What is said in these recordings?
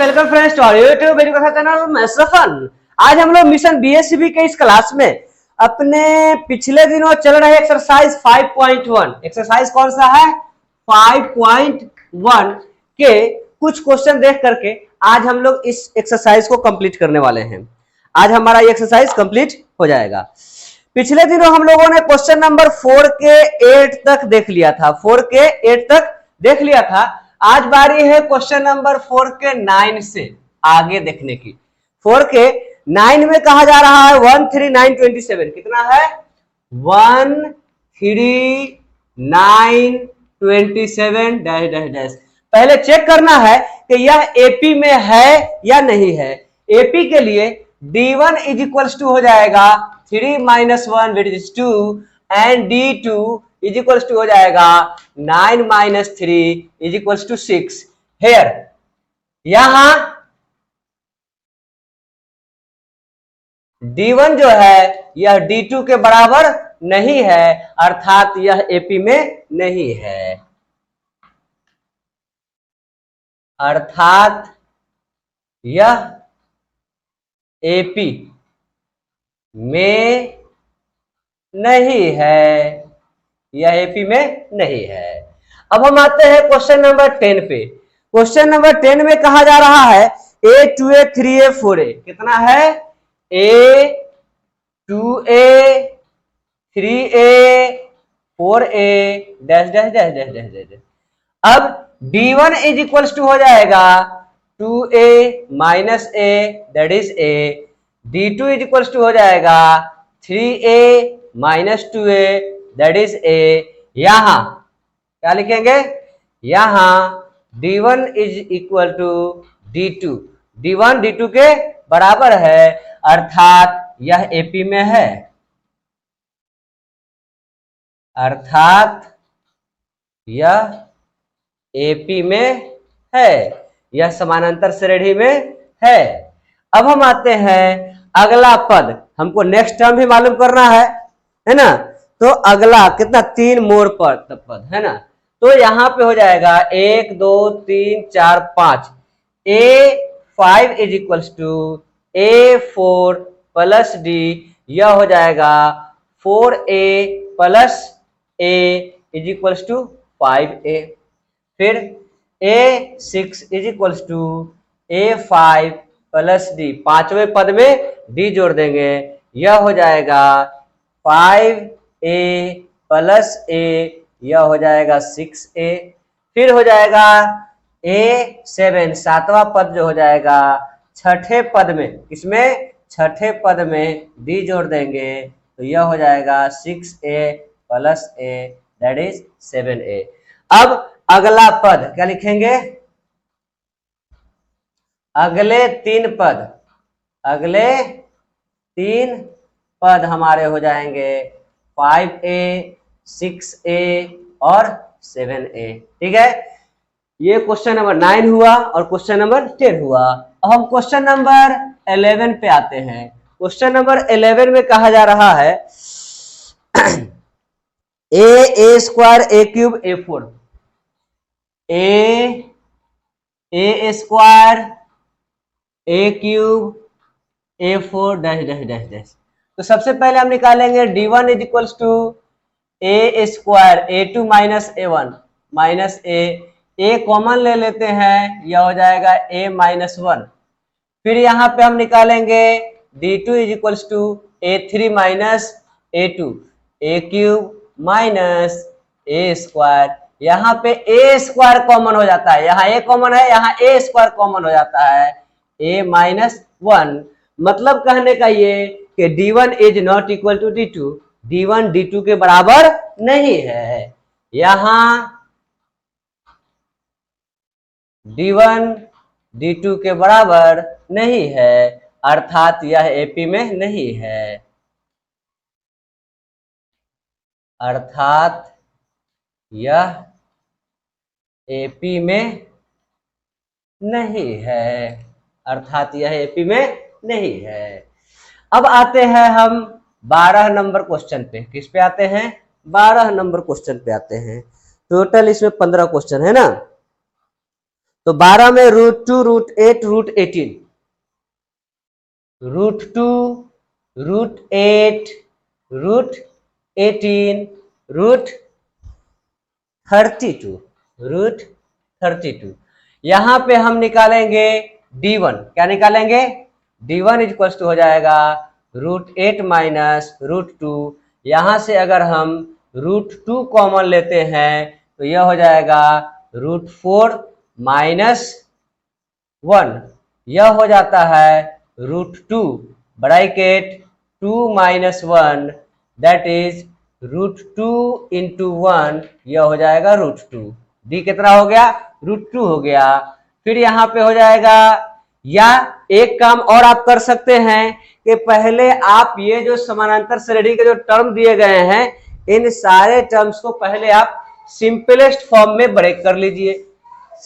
Welcome friends to YouTube education channel मैं सफन। आज हम लोग मिशन बीएससीबी के इस क्लास में अपने पिछले दिनों चल रहे एक्सरसाइज 5.1 एक्सरसाइज कौन सा है 5.1 के कुछ क्वेश्चन देख करके आज हम लोग इस एक्सरसाइज को कंप्लीट करने वाले हैं। आज हमारा ये एक्सरसाइज कंप्लीट हो जाएगा। पिछले दिनों हम लोगों ने क्वेश्चन नंबर 4 के 8 तक देख लिया था, 4 के 8 तक देख लिया था। आज बारी है क्वेश्चन नंबर 4 के 9 से आगे देखने की। 4 के 9 में कहा जा रहा है 13927 कितना है 13927 डैश डैश डैश। पहले चेक करना है कि यह एपी में है या नहीं है। एपी के लिए D1 इज इक्वल्स टू हो जाएगा 3 - 1 which is 2 and D2 is equals to हो जाएगा 9 - 3 इज इक्वल्स टू 6। हेयर यहां D1 जो है यह D2 के बराबर नहीं है, अर्थात यह एपी में नहीं है, अर्थात यह एपी में नहीं है, यह एपी में नहीं है। अब हम आते हैं क्वेश्चन नंबर 10 पे। क्वेश्चन नंबर 10 में कहा जा रहा है A 2A 3A 4A कितना है A 2A 3A 4A dash dash dash dash dash dash. अब D1 इज इक्वल्स टू हो जाएगा 2A minus A that is A। D2 is equals to हो जाएगा 3A minus 2A that is A। यहां क्या लिखेंगे, यहां D1 is equal to D2, D1 D2 के बराबर है, अर्थात यह एपी में है, अर्थात यह एपी में है, यह समानांतर श्रेणी में है। अब हम आते हैं अगला पद, हमको नेक्स्ट टर्म भी मालूम करना है ना। तो अगला कितना 3 मोड़ पद है ना। तो यहां पे हो जाएगा 1 2 3 4 5 A5 is equals to A4 plus D, यह हो जाएगा 4A plus A is equals to 5A। फिर A6 is equals to A5 plus D, पांचवें पद में D जोड़ देंगे, यह हो जाएगा 5A प्लस A, यह हो जाएगा 6A। फिर हो जाएगा A7 सातवां पद जो हो जाएगा छठे पद में, इसमें छठे पद में D जोड़ देंगे तो यह हो जाएगा 6A plus A that is 7A। अब अगला पद क्या लिखेंगे, अगले तीन पद हमारे हो जाएंगे 5A 6A और 7A। ठीक है, ये क्वेश्चन नंबर 9 हुआ और क्वेश्चन नंबर 10 हुआ। अब हम क्वेश्चन नंबर 11 पे आते हैं। क्वेश्चन नंबर 11 में कहा जा रहा है A square A cube A4 A square A cube A4 dash dash dash dash. तो सबसे पहले हम निकालेंगे D1 is equals to A square A2 minus A1 minus A common ले लेते हैं, यह हो जाएगा A माइनस 1। फिर यहाँ पे हम निकालेंगे D2 is equals to A3 minus A2 A cube minus A square. यहाँ पे A स्क्वायर कॉमन हो जाता है, यहाँ A कॉमन है, यहाँ A स्क्वायर कॉमन हो जाता है A माइनस 1। मतलब कहने का ये कि D1 is not equal to D2, D1 D2 के बराबर नहीं है। यहां D1 D2 के बराबर नहीं है, अर्थात यह एपी में नहीं है, अर्थात यह एपी में नहीं है, अर्थात यह एपी में नहीं है। अब आते हैं हम 12 नंबर क्वेश्चन पे। किस पे आते हैं, 12 नंबर क्वेश्चन पे आते हैं। टोटल इसमें 15 क्वेश्चन है ना। तो 12 में √2 √8 √18, √2 √8 √18 √32 यहां पे हम निकालेंगे D1। क्या निकालेंगे? D1 इक्वल टू हो जाएगा √8 माइनस √2। यहां से अगर हम √2 कॉमन लेते हैं तो यह हो जाएगा √4 माइनस 1, यह हो जाता है √2 bracket 2 minus 1 that is √2 into 1, यह हो जाएगा √2। डी कितना हो गया? √2 हो गया। फिर यहाँ पे हो जाएगा, या एक काम और आप कर सकते हैं कि पहले आप ये जो समानांतर श्रेणी के जो टर्म दिए गए हैं इन सारे टर्म्स को पहले आप सिंपलेस्ट फॉर्म में ब्रेक कर लीजिए,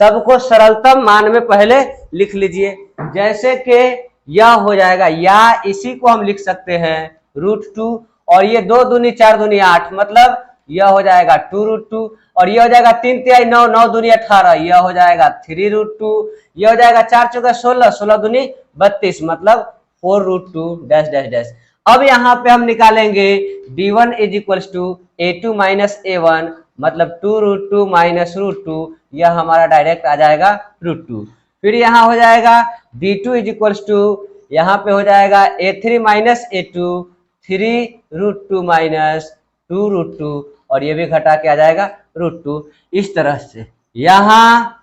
सबको सरलतम मान में पहले लिख लीजिए। जैसे कि यह हो जाएगा, या इसी को हम लिख सकते हैं √2 और ये 2 दूनी 4 दूनी 8, मतलब यह हो जाएगा 2√2 और यह हो जाएगा 3 तिहाई 9 9 दूनी 18, यह हो जाएगा 3√2, यह हो जाएगा 4 चौका 16 16 दूनी 32, मतलब 4√2 डैश डैश डैश। अब यहाँ पे हम निकालेंगे D1 is equal to A2 minus A1, मतलब 2√2 माइनस √2, यह हमारा डायरेक्ट आ जाएगा √2। फिर यहाँ हो जाएगा D2 इज इक्वल टू, यहाँ पे हो जाएगा A3 माइनस A2, 3√2 माइनस 2√2 और ये भी घटा के आ जाएगा √2। इस तरह से यहाँ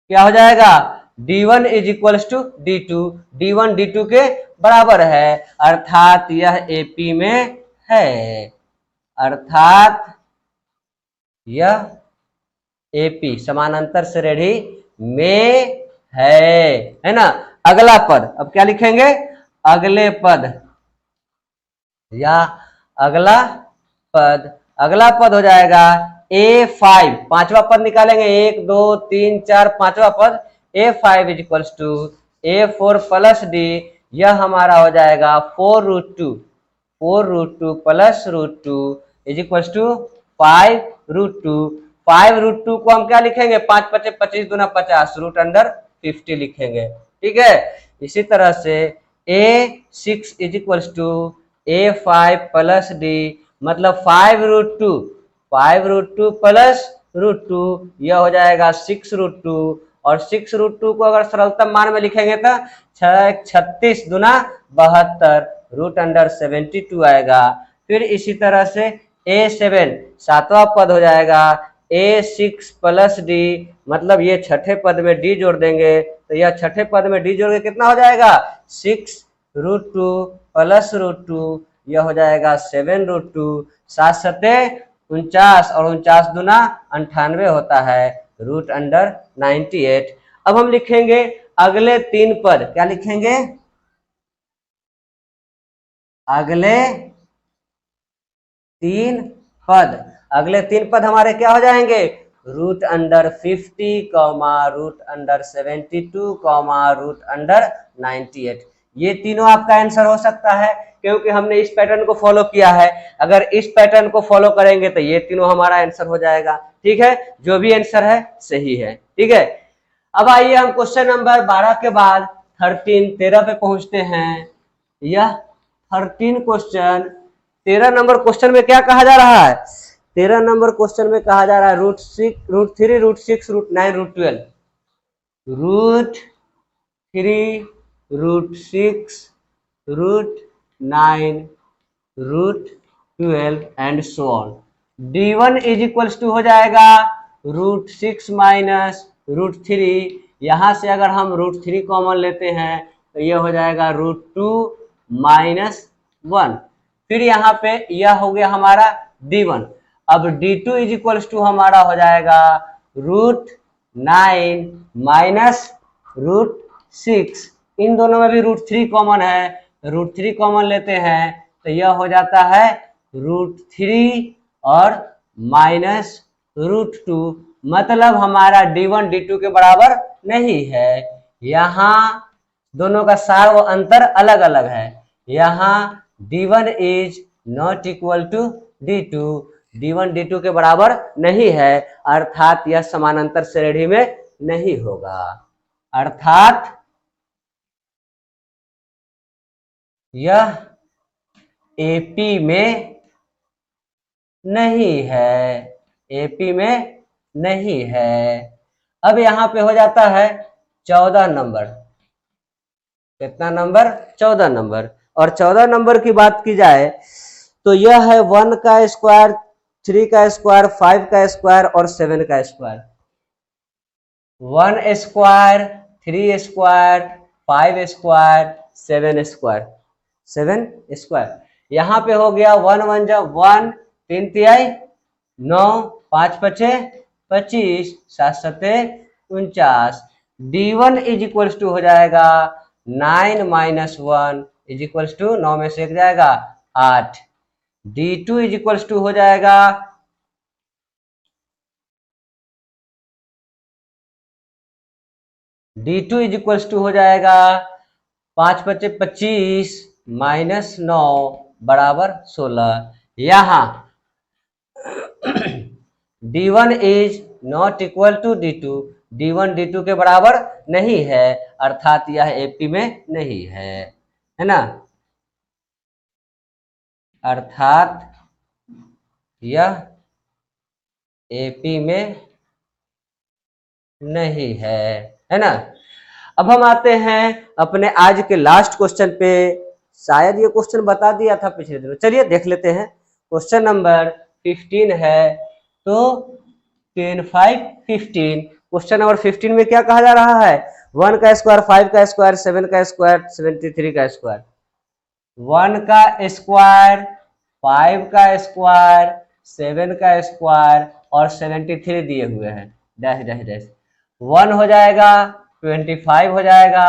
क्या हो जाएगा? D1 is equal to D2, D1 D2 के बराबर है, अर्थात यह AP में है, अर्थात यह AP समानांतर श्रेणी में है ना। अगला पद, अब क्या लिखेंगे? अगले पद या अगला पद हो जाएगा A5, पांचवा पद निकालेंगे, 1 2 3 4 पांचवा पद A5 is equal to A4 plus D, यह हमारा हो जाएगा 4√2 प्लस √2 इज इक्वल टू 5√2। 5√2 को हम क्या लिखेंगे? 5 5 25 दूना 50, √50 लिखेंगे, ठीक है। इसी तरह से A6 is equal to A5 plus D, मतलब 5√2 प्लस √2, यह हो जाएगा 6√2 और 6√2 को अगर सरलतम मान में लिखेंगे तो 36 दूना 72, √72 आएगा। फिर इसी तरह से A7 सातवां पद हो जाएगा A6 प्लस D, मतलब ये छठे पद में D जोड़ देंगे तो यह छठे पद में D जोड़ के कितना हो जाएगा? 6√2 प्लस √2, यह हो जाएगा 7√2, 7 सते 49 और 49 दूना 98 होता है, √98। अब हम लिखेंगे अगले 3 पद। क्या लिखेंगे? अगले 3 पद, अगले 3 पद हमारे क्या हो जाएंगे? √50, √72, √98। ये तीनों आपका आंसर हो सकता है क्योंकि हमने इस पैटर्न को फॉलो किया है। अगर इस पैटर्न को फॉलो करेंगे तो ये तीनों हमारा आंसर हो जाएगा, ठीक है। जो भी आंसर है सही है, ठीक है। अब आइए हम क्वेश्चन नंबर 12 के बाद 13 पे पहुंचते हैं। यह 13 क्वेश्चन, 13 नंबर क्वेश्चन में क्या कहा जा रहा है? 13 नंबर क्वेश्चन में कहा जा रहा है √3 √6 √9 √12, √3 √6 √9 √12 and so on. D1 is equal to हो जाएगा √6 माइनस √3, यहां से अगर हम √3 कॉमन लेते हैं तो यह हो जाएगा √2 माइनस 1। फिर यहाँ पे यह हो गया हमारा D1। अब D2 इज इक्वल टू हमारा हो जाएगा √9 माइनस √6, इन दोनों में भी √3 कॉमन है, √3 कॉमन लेते हैं तो यह हो जाता है √3 और माइनस √2, मतलब हमारा D1 D2 के बराबर नहीं है। यहाँ दोनों का सार व अंतर अलग अलग है। यहाँ D1 is not equal to D2, D1 D2 के बराबर नहीं है, अर्थात यह समानांतर श्रेणी में नहीं होगा, अर्थात यह एपी में नहीं है, एपी में नहीं है। अब यहां पे हो जाता है 14 नंबर, कितना नंबर? 14 नंबर। और 14 नंबर की बात की जाए तो यह है 1 का स्क्वायर, 3 का स्क्वायर, 5 का स्क्वायर और 7 का square. 1 square, 3 square, 5 square, 7 square, 7 square. यहां पे हो गया 1 1 जा 1, 3 तिहाई 9, 5 पचे 25, 7 सते 49। D1 इज इक्वल टू हो जाएगा 9 माइनस 1 इज इक्वल टू 9 में से एक जाएगा 8। D2 इज इक्वल टू हो जाएगा D2 इज इक्वल टू हो जाएगा 5 पचे 25 माइनस 9 बराबर 16। यहां D1 is not equal to D2, D1 D2 के बराबर नहीं है, अर्थात यह एपी में नहीं है ना, अर्थात यह एपी में नहीं है ना। अब हम आते हैं अपने आज के लास्ट क्वेश्चन पे। शायद ये क्वेश्चन बता दिया था पिछले दिनों, चलिए देख लेते हैं। क्वेश्चन नंबर 15 है, तो 10 5 15। क्वेश्चन नंबर 15 में क्या कहा जा रहा है? 1 का स्क्वायर, 5 का स्क्वायर, 7 का स्क्वायर, 73 का स्क्वायर। 1 का स्क्वायर, 5 का स्क्वायर, 7 का स्क्वायर और 73 दिए हुए हैं, डैश डैश डैश। 1 हो जाएगा, 25 हो जाएगा,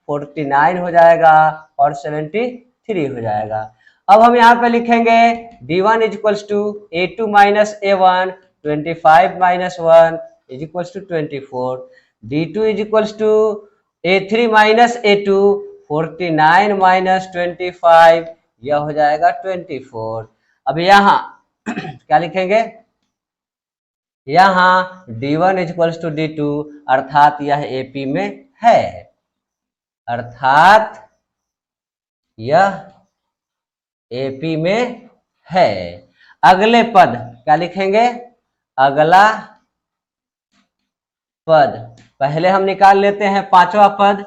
49 हो जाएगा और 73 हो जाएगा। अब हम यहाँ पे लिखेंगे D1 is equals to A2 minus A1, 25 minus 1 is equals to 24। D2 is equals to A3 minus A2, 49 minus 25, यह हो जाएगा 24। अब यहाँ क्या लिखेंगे? यहाँ D1 is equals to D2, अर्थात यह AP में है, अर्थात यह एपी में है। अगले पद क्या लिखेंगे? अगला पद पहले हम निकाल लेते हैं पांचवा पद।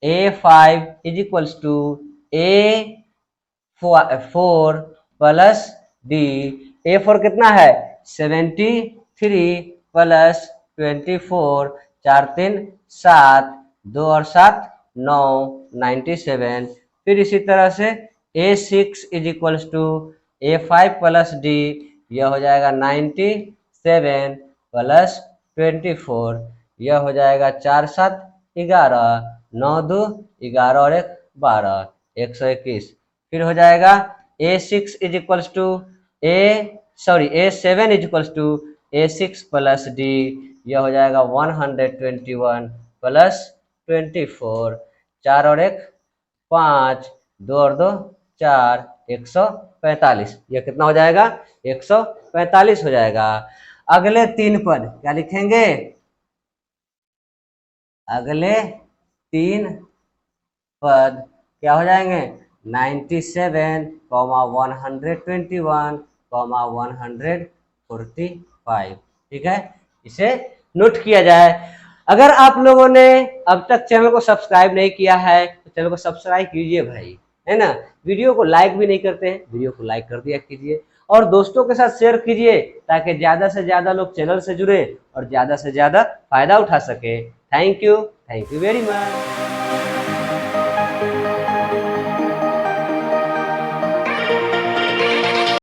A5 is equals to A4 plus D। A4 कितना है? 73 प्लस 24, 4 3 7, 2 और 7 9, 97। फिर इसी तरह से A6 is equals to A5 plus D, यह हो जाएगा 97 प्लस 24, यह हो जाएगा 4 7 11, 9 2 11 और 1 12, 121। फिर हो जाएगा A6 is equals to A7 is equals to A6 plus D, यह हो जाएगा 121 प्लस 24, 4 और 1 5, 2 और 2 4, 145। यह कितना हो जाएगा? 145 हो जाएगा। अगले 3 पद क्या लिखेंगे? अगले 3 पद क्या हो जाएंगे? 97, 121, 145। ठीक है, इसे नोट किया जाए। अगर आप लोगों ने अब तक चैनल को सब्सक्राइब नहीं किया है तो चैनल को सब्सक्राइब कीजिए भाई, है ना। वीडियो को लाइक भी नहीं करते हैं, वीडियो को लाइक कर दिया कीजिए और दोस्तों के साथ शेयर कीजिए ताकि ज्यादा से ज्यादा लोग चैनल से जुड़े और ज्यादा से ज्यादा फायदा उठा सके। Thank you very much.